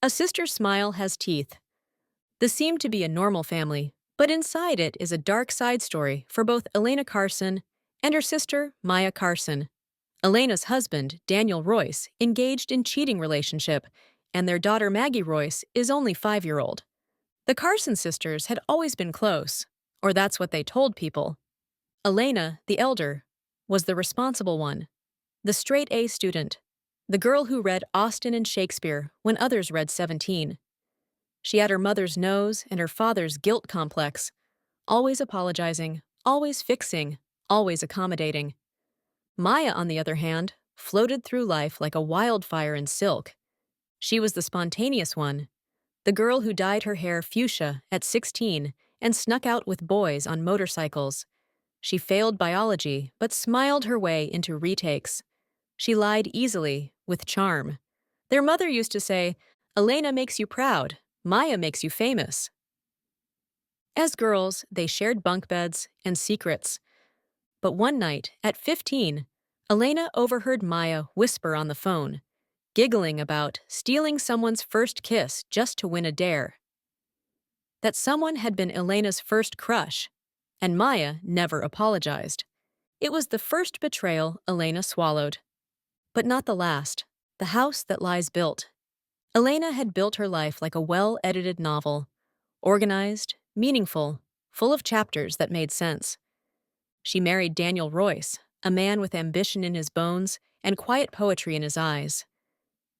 A sister's smile has teeth. This seemed to be a normal family, but inside it is a dark side story for both Elena Carson and her sister, Maya Carson. Elena's husband, Daniel Royce, engaged in cheating relationship, and their daughter Maggie Royce is only 5-year-old. The Carson sisters had always been close, or that's what they told people. Elena, the elder, was the responsible one, the straight-A student, the girl who read Austen and Shakespeare when others read 17. She had her mother's nose and her father's guilt complex, always apologizing, always fixing, always accommodating. Maya, on the other hand, floated through life like a wildfire in silk. She was the spontaneous one, the girl who dyed her hair fuchsia at 16 and snuck out with boys on motorcycles. She failed biology, but smiled her way into retakes. She lied easily, with charm. Their mother used to say, "Elena makes you proud, Maya makes you famous." As girls, they shared bunk beds and secrets. But one night, at 15, Elena overheard Maya whisper on the phone, giggling about stealing someone's first kiss just to win a dare. That someone had been Elena's first crush, and Maya never apologized. It was the first betrayal Elena swallowed. But not the last. The house that lies built. Elena had built her life like a well-edited novel, organized, meaningful, full of chapters that made sense. She married Daniel Royce, a man with ambition in his bones and quiet poetry in his eyes.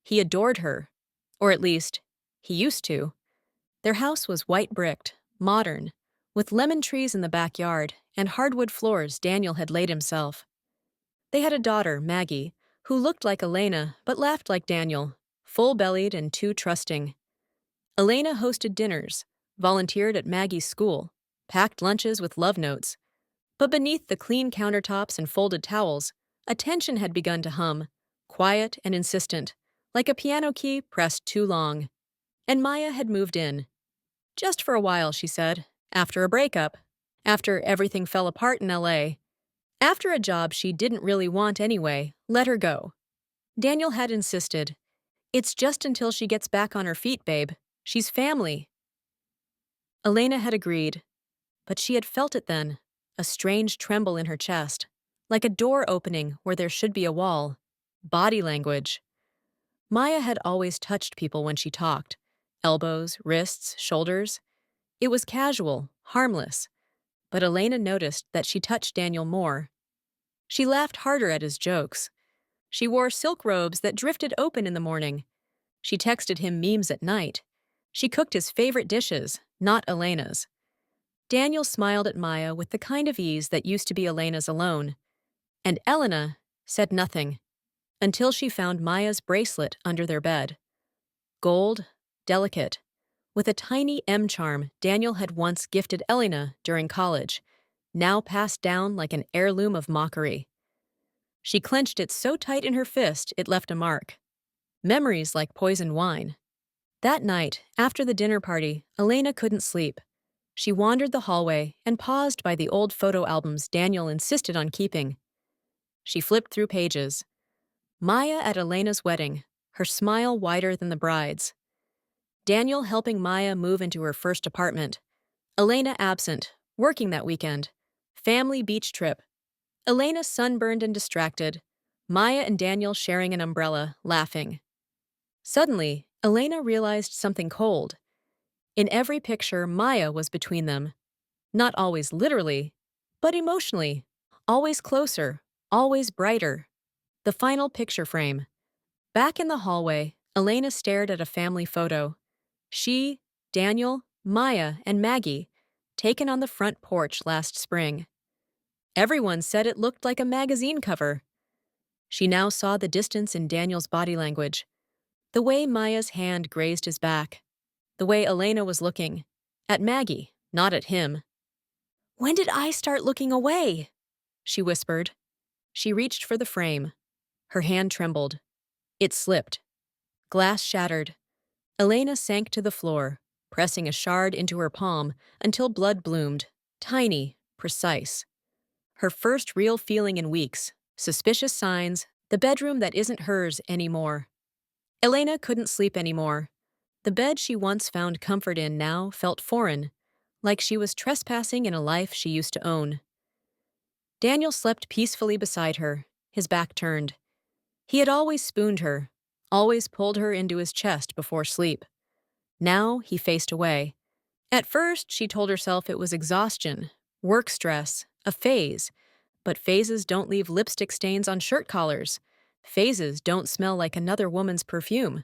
He adored her, or at least, he used to. Their house was white-bricked, modern, with lemon trees in the backyard and hardwood floors Daniel had laid himself. They had a daughter, Maggie, who looked like Elena but laughed like Daniel, full-bellied and too trusting. Elena hosted dinners, volunteered at Maggie's school, packed lunches with love notes. But beneath the clean countertops and folded towels, a tension had begun to hum, quiet and insistent, like a piano key pressed too long. And Maya had moved in. Just for a while, she said, after a breakup, after everything fell apart in LA, after a job she didn't really want anyway, let her go. Daniel had insisted, "It's just until she gets back on her feet, babe. She's family." Elena had agreed, but she had felt it then, a strange tremble in her chest, like a door opening where there should be a wall. Body language. Maya had always touched people when she talked. Elbows, wrists, shoulders. It was casual, harmless. But Elena noticed that she touched Daniel more. She laughed harder at his jokes. She wore silk robes that drifted open in the morning. She texted him memes at night. She cooked his favorite dishes, not Elena's. Daniel smiled at Maya with the kind of ease that used to be Elena's alone. And Elena said nothing, until she found Maya's bracelet under their bed. Gold, delicate, with a tiny M charm Daniel had once gifted Elena during college, now passed down like an heirloom of mockery. She clenched it so tight in her fist it left a mark. Memories like poisoned wine. That night, after the dinner party, Elena couldn't sleep. She wandered the hallway and paused by the old photo albums Daniel insisted on keeping. She flipped through pages. Maya at Elena's wedding, her smile wider than the bride's. Daniel helping Maya move into her first apartment. Elena absent, working that weekend. Family beach trip. Elena sunburned and distracted. Maya and Daniel sharing an umbrella, laughing. Suddenly, Elena realized something cold. In every picture, Maya was between them. Not always literally, but emotionally. Always closer, always brighter. The final picture frame. Back in the hallway, Elena stared at a family photo. She, Daniel, Maya, and Maggie, taken on the front porch last spring. Everyone said it looked like a magazine cover. She now saw the distance in Daniel's body language. The way Maya's hand grazed his back. The way Elena was looking. At Maggie, not at him. "When did I start looking away?" she whispered. She reached for the frame. Her hand trembled. It slipped. Glass shattered. Elena sank to the floor, pressing a shard into her palm until blood bloomed, tiny, precise. Her first real feeling in weeks, suspicious signs, the bedroom that isn't hers anymore. Elena couldn't sleep anymore. The bed she once found comfort in now felt foreign, like she was trespassing in a life she used to own. Daniel slept peacefully beside her, his back turned. He had always spooned her, always pulled her into his chest before sleep. Now he faced away. At first, she told herself it was exhaustion, work stress, a phase. But phases don't leave lipstick stains on shirt collars. Phases don't smell like another woman's perfume.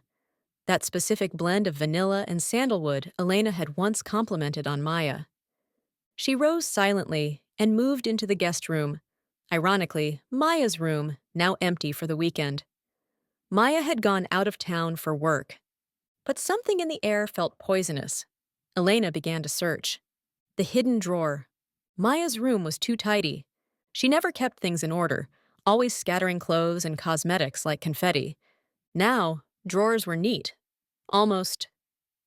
That specific blend of vanilla and sandalwood Elena had once complimented on Maya. She rose silently and moved into the guest room. Ironically, Maya's room, now empty for the weekend. Maya had gone out of town for work. But something in the air felt poisonous. Elena began to search. The hidden drawer. Maya's room was too tidy. She never kept things in order, always scattering clothes and cosmetics like confetti. Now, drawers were neat, almost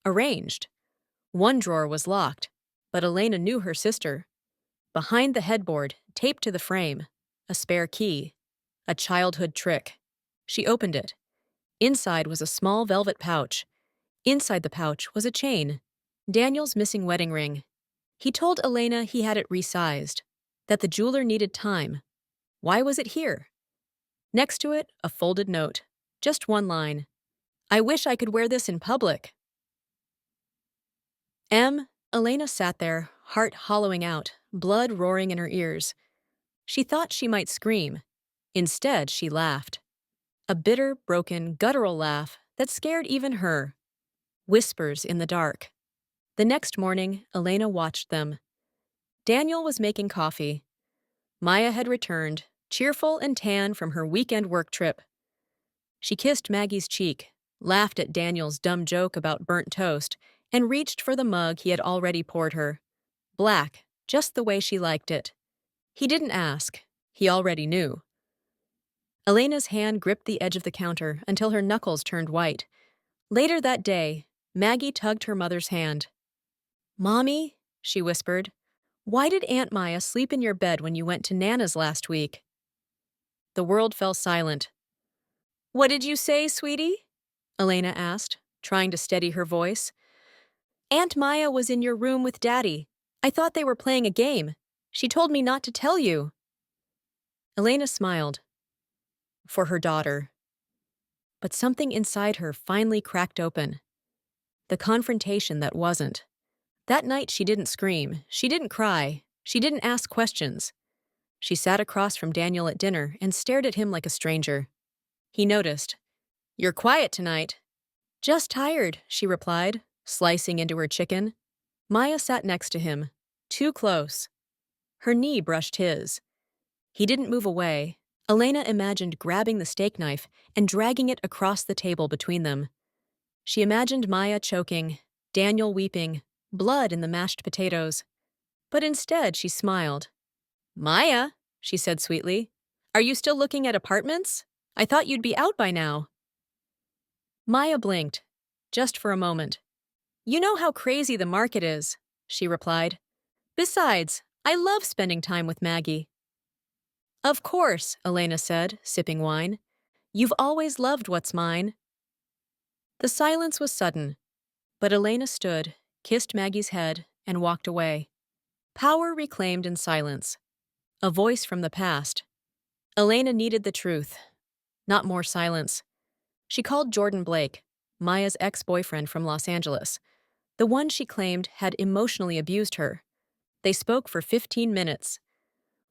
arranged. One drawer was locked, but Elena knew her sister. Behind the headboard, taped to the frame, a spare key, a childhood trick. She opened it. Inside was a small velvet pouch. Inside the pouch was a chain, Daniel's missing wedding ring. He told Elena he had it resized, that the jeweler needed time. Why was it here? Next to it, a folded note. Just one line. I wish I could wear this in public. Elena sat there, heart hollowing out, blood roaring in her ears. She thought she might scream. Instead, she laughed. A bitter, broken, guttural laugh that scared even her. Whispers in the dark. The next morning, Elena watched them. Daniel was making coffee. Maya had returned, cheerful and tan from her weekend work trip. She kissed Maggie's cheek, laughed at Daniel's dumb joke about burnt toast, and reached for the mug he had already poured her. Black, just the way she liked it. He didn't ask. He already knew. Elena's hand gripped the edge of the counter until her knuckles turned white. Later that day, Maggie tugged her mother's hand. "Mommy," she whispered, "why did Aunt Maya sleep in your bed when you went to Nana's last week?" The world fell silent. "What did you say, sweetie?" Elena asked, trying to steady her voice. "Aunt Maya was in your room with Daddy. I thought they were playing a game. She told me not to tell you." Elena smiled. For her daughter. But something inside her finally cracked open. The confrontation that wasn't. That night she didn't scream, she didn't cry, she didn't ask questions. She sat across from Daniel at dinner and stared at him like a stranger. He noticed. "You're quiet tonight." "Just tired," she replied, slicing into her chicken. Maya sat next to him, too close. Her knee brushed his. He didn't move away. Elena imagined grabbing the steak knife and dragging it across the table between them. She imagined Maya choking, Daniel weeping, blood in the mashed potatoes. But instead, she smiled. "Maya," she said sweetly, "are you still looking at apartments? I thought you'd be out by now." Maya blinked, just for a moment. "You know how crazy the market is," she replied. "Besides, I love spending time with Maggie." "Of course," Elena said, sipping wine. "You've always loved what's mine." The silence was sudden, but Elena stood, kissed Maggie's head, and walked away. Power reclaimed in silence. A voice from the past. Elena needed the truth, not more silence. She called Jordan Blake, Maya's ex-boyfriend from Los Angeles, the one she claimed had emotionally abused her. They spoke for 15 minutes.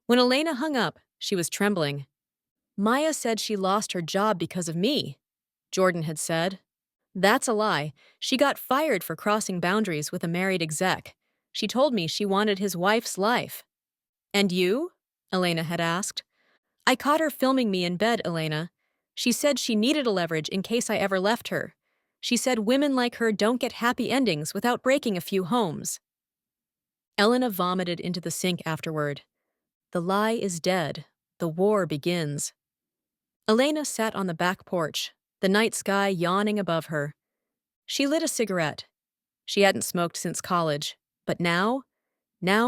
When Elena hung up, she was trembling. "Maya said she lost her job because of me," Jordan had said. "That's a lie. She got fired for crossing boundaries with a married exec. She told me she wanted his wife's life." "And you?" Elena had asked. "I caught her filming me in bed, Elena. She said she needed a leverage in case I ever left her. She said women like her don't get happy endings without breaking a few homes." Elena vomited into the sink afterward. The lie is dead. The war begins. Elena sat on the back porch, the night sky yawning above her. She lit a cigarette. She hadn't smoked since college, but now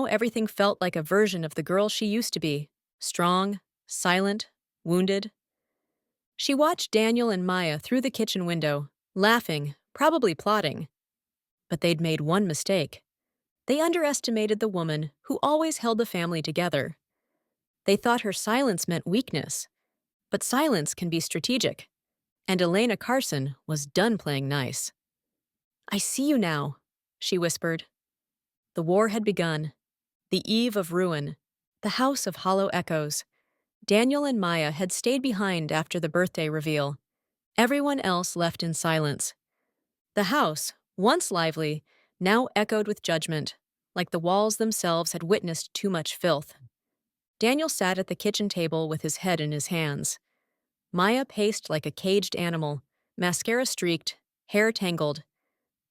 everything felt like a version of the girl she used to be, strong, silent, wounded. She watched Daniel and Maya through the kitchen window, laughing, probably plotting. But they'd made one mistake. They underestimated the woman who always held the family together. They thought her silence meant weakness, but silence can be strategic, and Elena Carson was done playing nice. "I see you now," she whispered. The war had begun, the eve of ruin, the house of hollow echoes. Daniel and Maya had stayed behind after the birthday reveal. Everyone else left in silence. The house, once lively, now echoed with judgment, like the walls themselves had witnessed too much filth. Daniel sat at the kitchen table with his head in his hands. Maya paced like a caged animal, mascara streaked, hair tangled.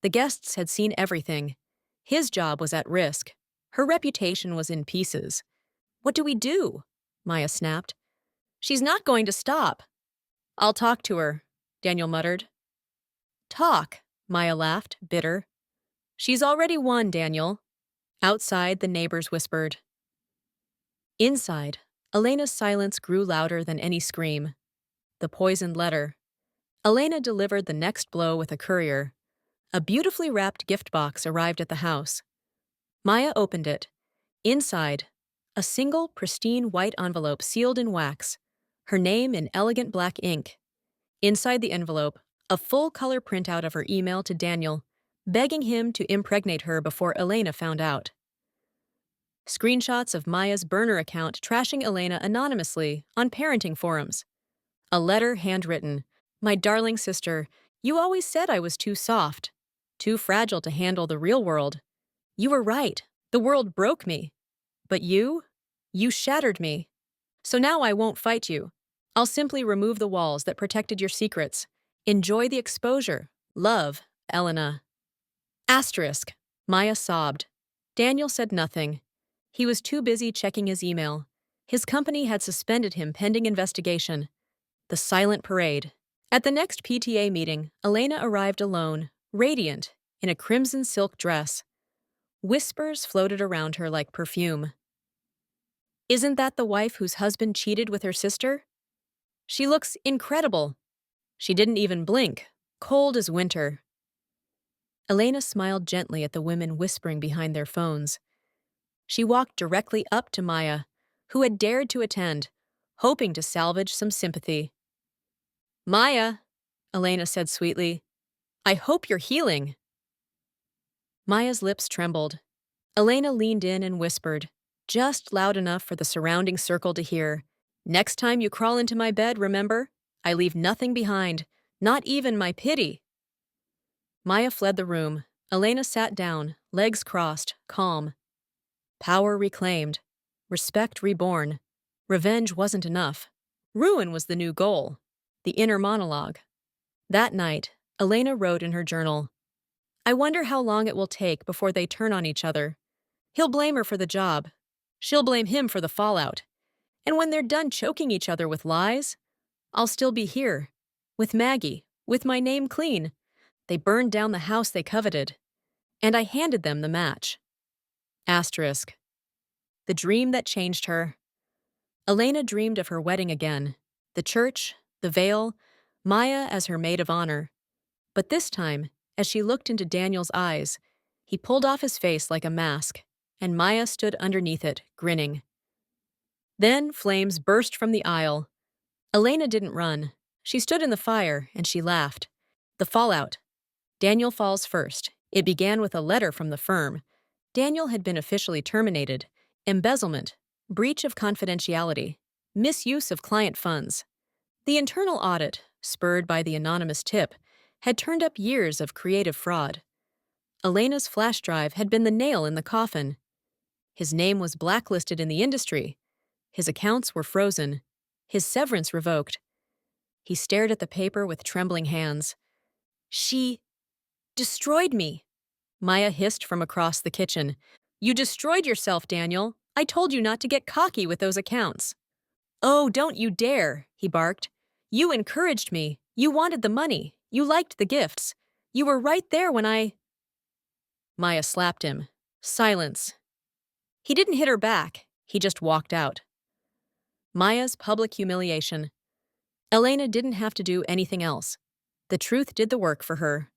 The guests had seen everything. His job was at risk. Her reputation was in pieces. "What do we do?" Maya snapped. "She's not going to stop." "I'll talk to her," Daniel muttered. "Talk," Maya laughed, bitter. "She's already won, Daniel." Outside, the neighbors whispered. Inside, Elena's silence grew louder than any scream. The poisoned letter. Elena delivered the next blow with a courier. A beautifully wrapped gift box arrived at the house. Maya opened it. Inside, a single, pristine white envelope sealed in wax, her name in elegant black ink. Inside the envelope, a full-color printout of her email to Daniel, begging him to impregnate her before Elena found out. Screenshots of Maya's burner account trashing Elena anonymously on parenting forums. A letter handwritten. "My darling sister, you always said I was too soft, too fragile to handle the real world. You were right. The world broke me. But you shattered me. So now I won't fight you. I'll simply remove the walls that protected your secrets. Enjoy the exposure. Love, Elena." Asterisk. Maya sobbed. Daniel said nothing. He was too busy checking his email. His company had suspended him pending investigation. The silent parade. At the next PTA meeting, Elena arrived alone, radiant, in a crimson silk dress. Whispers floated around her like perfume. "Isn't that the wife whose husband cheated with her sister? She looks incredible." She didn't even blink, cold as winter. Elena smiled gently at the women whispering behind their phones. She walked directly up to Maya, who had dared to attend, hoping to salvage some sympathy. "Maya," Elena said sweetly, "I hope you're healing." Maya's lips trembled. Elena leaned in and whispered, just loud enough for the surrounding circle to hear, "Next time you crawl into my bed, remember, I leave nothing behind, not even my pity." Maya fled the room. Elena sat down, legs crossed, calm. Power reclaimed. Respect reborn. Revenge wasn't enough. Ruin was the new goal. The inner monologue. That night, Elena wrote in her journal, "I wonder how long it will take before they turn on each other. He'll blame her for the job. She'll blame him for the fallout. And when they're done choking each other with lies, I'll still be here. With Maggie, with my name clean. They burned down the house they coveted. And I handed them the match." Asterisk. The dream that changed her. Elena dreamed of her wedding again. The church, the veil, Maya as her maid of honor. But this time, as she looked into Daniel's eyes, he pulled off his face like a mask, and Maya stood underneath it, grinning. Then flames burst from the aisle. Elena didn't run. She stood in the fire, and she laughed. The fallout. Daniel falls first. It began with a letter from the firm. Daniel had been officially terminated. Embezzlement, breach of confidentiality, misuse of client funds. The internal audit, spurred by the anonymous tip, had turned up years of creative fraud. Elena's flash drive had been the nail in the coffin. His name was blacklisted in the industry. His accounts were frozen. His severance revoked. He stared at the paper with trembling hands. "She destroyed me," Maya hissed from across the kitchen. "You destroyed yourself, Daniel. I told you not to get cocky with those accounts." "Oh, don't you dare," he barked. "You encouraged me. You wanted the money. You liked the gifts. You were right there when I—" Maya slapped him. Silence. He didn't hit her back. He just walked out. Maya's public humiliation. Elena didn't have to do anything else. The truth did the work for her.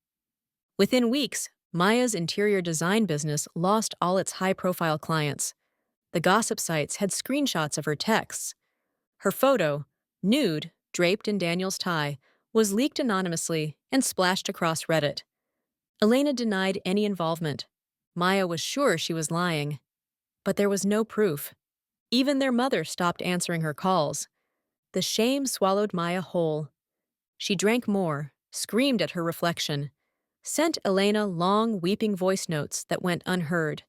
Within weeks, Maya's interior design business lost all its high-profile clients. The gossip sites had screenshots of her texts. Her photo, nude, draped in Daniel's tie, was leaked anonymously and splashed across Reddit. Elena denied any involvement. Maya was sure she was lying. But there was no proof. Even their mother stopped answering her calls. The shame swallowed Maya whole. She drank more, screamed at her reflection, sent Elena long, weeping voice notes that went unheard.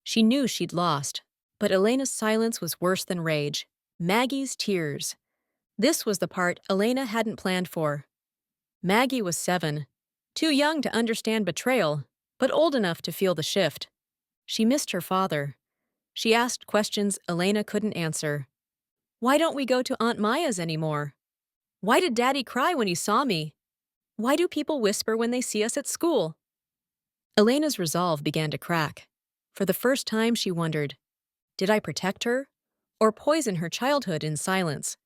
She knew she'd lost, but Elena's silence was worse than rage. Maggie's tears. This was the part Elena hadn't planned for. Maggie was 7, too young to understand betrayal, but old enough to feel the shift. She missed her father. She asked questions Elena couldn't answer. Why don't we go to Aunt Maya's anymore? Why did Daddy cry when he saw me? Why do people whisper when they see us at school? Elena's resolve began to crack. For the first time, she wondered, did I protect her or poison her childhood in silence?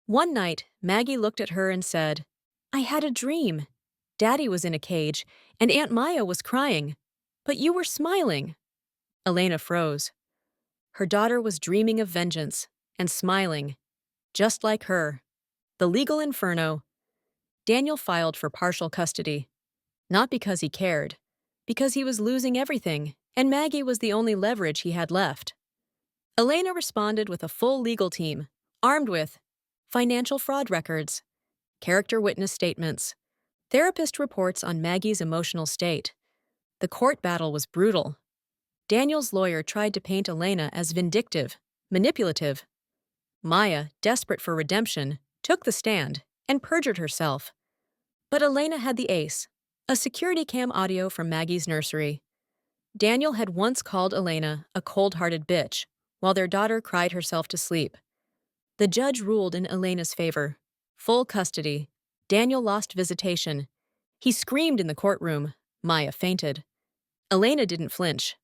One night, Maggie looked at her and said, I had a dream. Daddy was in a cage and Aunt Maya was crying, but you were smiling. Elena froze. Her daughter was dreaming of vengeance and smiling, just like her. The legal inferno. Daniel filed for partial custody. Not because he cared, because he was losing everything, and Maggie was the only leverage he had left. Elena responded with a full legal team, armed with financial fraud records, character witness statements, therapist reports on Maggie's emotional state. The court battle was brutal. Daniel's lawyer tried to paint Elena as vindictive, manipulative. Maya, desperate for redemption, took the stand and perjured herself. But Elena had the ace, a security cam audio from Maggie's nursery. Daniel had once called Elena a cold-hearted bitch, while their daughter cried herself to sleep. The judge ruled in Elena's favor. Full custody. Daniel lost visitation. He screamed in the courtroom. Maya fainted. Elena didn't flinch.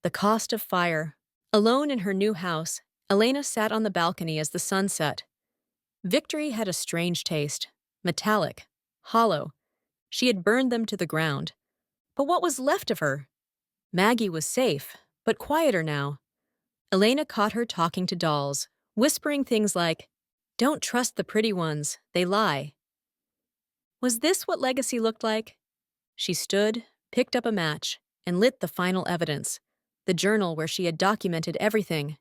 The cost of fire. Alone in her new house, Elena sat on the balcony as the sun set. Victory had a strange taste. Metallic. Hollow. She had burned them to the ground. But what was left of her? Maggie was safe, but quieter now. Elena caught her talking to dolls, whispering things like, don't trust the pretty ones, they lie. Was this what legacy looked like? She stood, picked up a match, and lit the final evidence, the journal where she had documented everything.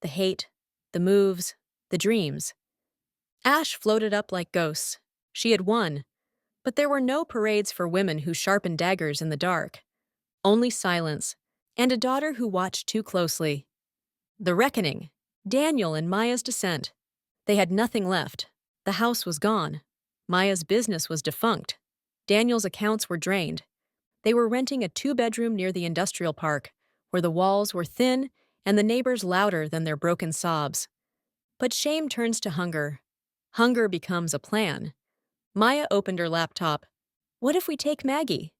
The hate, the moves, the dreams. Ash floated up like ghosts. She had won. But there were no parades for women who sharpened daggers in the dark. Only silence, and a daughter who watched too closely. The reckoning. Daniel and Maya's descent. They had nothing left. The house was gone. Maya's business was defunct. Daniel's accounts were drained. They were renting a 2-bedroom near the industrial park, where the walls were thin and the neighbors louder than their broken sobs. But shame turns to hunger. Hunger becomes a plan. Maya opened her laptop. What if we take Maggie?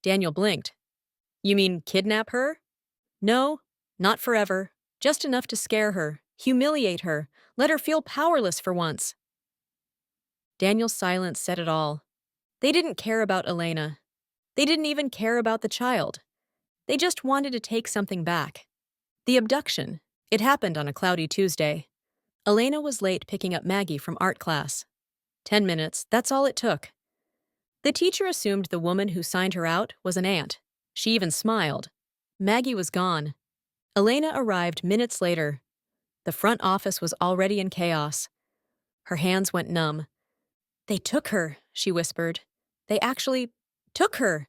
Daniel blinked. You mean kidnap her? No, not forever. Just enough to scare her, humiliate her, let her feel powerless for once. Daniel's silence said it all. They didn't care about Elena. They didn't even care about the child. They just wanted to take something back. The abduction. It happened on a cloudy Tuesday. Elena was late picking up Maggie from art class. 10 minutes, that's all it took. The teacher assumed the woman who signed her out was an aunt. She even smiled. Maggie was gone. Elena arrived minutes later. The front office was already in chaos. Her hands went numb. They took her, she whispered. They actually took her.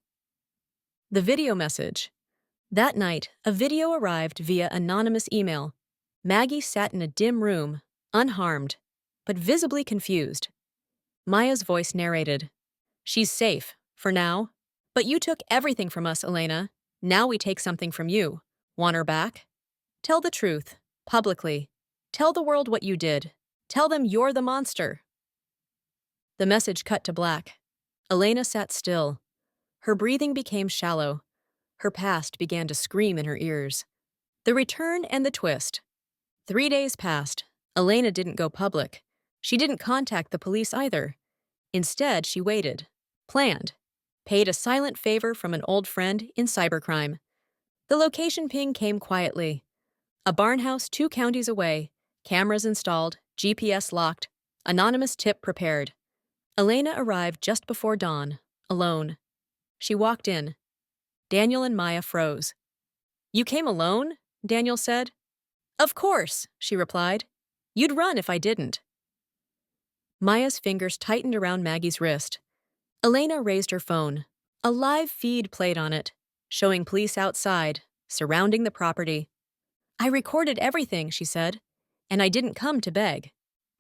The video message. That night, a video arrived via anonymous email. Maggie sat in a dim room, unharmed, but visibly confused. Maya's voice narrated. She's safe, for now. But you took everything from us, Elena. Now we take something from you. Want her back? Tell the truth, publicly. Tell the world what you did. Tell them you're the monster. The message cut to black. Elena sat still. Her breathing became shallow. Her past began to scream in her ears. The return and the twist. 3 days passed. Elena didn't go public. She didn't contact the police either. Instead, she waited. Planned. paid a silent favor from an old friend in cybercrime. The location ping came quietly. A barn house 2 counties away, cameras installed, GPS locked, anonymous tip prepared. Elena arrived just before dawn, alone. She walked in. Daniel and Maya froze. "You came alone?" Daniel said. "Of course," she replied. "You'd run if I didn't." Maya's fingers tightened around Maggie's wrist. Elena raised her phone. A live feed played on it, showing police outside, surrounding the property. "I recorded everything," she said, "and I didn't come to beg."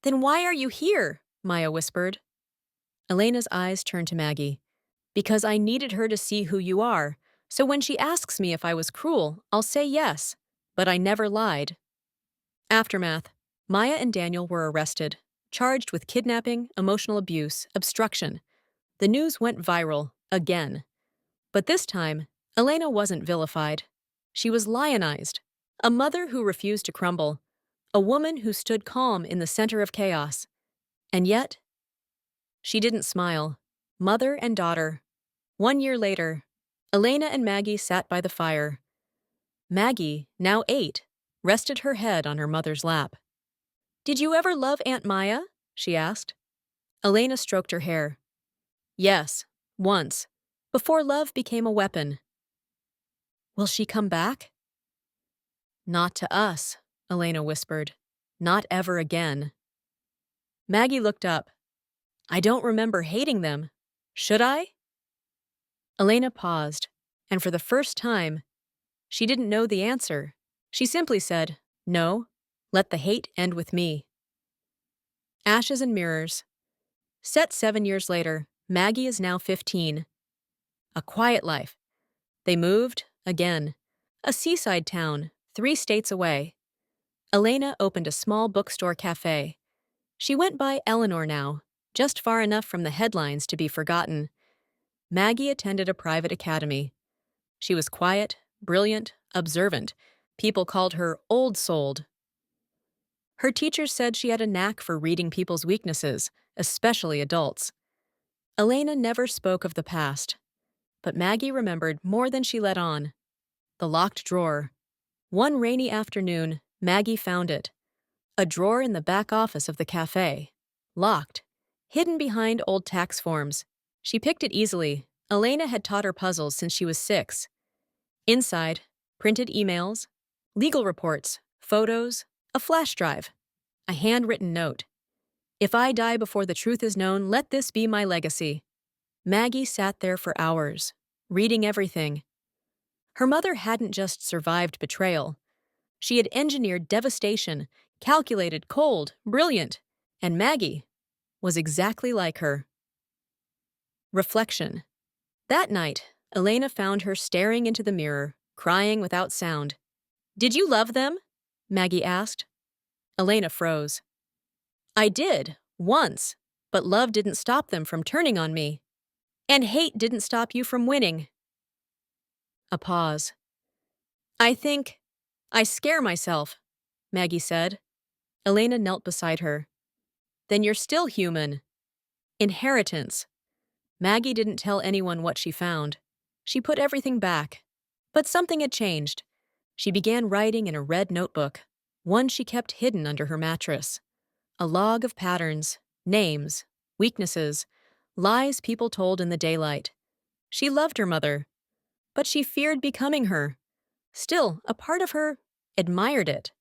"Then why are you here?" Maya whispered. Elena's eyes turned to Maggie. "Because I needed her to see who you are, so when she asks me if I was cruel, I'll say yes, but I never lied." Aftermath. Maya and Daniel were arrested, charged with kidnapping, emotional abuse, obstruction. The news went viral, again. But this time, Elena wasn't vilified. She was lionized. A mother who refused to crumble. A woman who stood calm in the center of chaos. And yet, she didn't smile. Mother and daughter. 1 year later, Elena and Maggie sat by the fire. Maggie, now 8, rested her head on her mother's lap. "Did you ever love Aunt Maya?" she asked. Elena stroked her hair. "Yes, once, before love became a weapon." "Will she come back?" "Not to us," Elena whispered. "Not ever again." Maggie looked up. "I don't remember hating them. Should I?" Elena paused, and for the first time, she didn't know the answer. She simply said, "No, let the hate end with me." Ashes and mirrors. Set 7 years later, Maggie is now 15. A quiet life. They moved, again. A seaside town, 3 states away. Elena opened a small bookstore cafe. She went by Eleanor now, just far enough from the headlines to be forgotten. Maggie attended a private academy. She was quiet, brilliant, observant. People called her old-souled. Her teachers said she had a knack for reading people's weaknesses, especially adults. Elena never spoke of the past, but Maggie remembered more than she let on. The locked drawer. One rainy afternoon, Maggie found it. A drawer in the back office of the cafe. Locked. Hidden behind old tax forms. She picked it easily. Elena had taught her puzzles since she was 6. Inside, printed emails, legal reports, photos, a flash drive, a handwritten note. "If I die before the truth is known, let this be my legacy." Maggie sat there for hours, reading everything. Her mother hadn't just survived betrayal. She had engineered devastation, calculated, cold, brilliant, and Maggie was exactly like her. Reflection. That night, Elena found her staring into the mirror, crying without sound. "Did you love them?" Maggie asked. Elena froze. "I did, once, but love didn't stop them from turning on me. And hate didn't stop you from winning." A pause. I scare myself," Maggie said. Elena knelt beside her. "Then you're still human." Inheritance. Maggie didn't tell anyone what she found. She put everything back. But something had changed. She began writing in a red notebook, one she kept hidden under her mattress. A log of patterns, names, weaknesses, lies people told in the daylight. She loved her mother, but she feared becoming her. Still, a part of her admired it.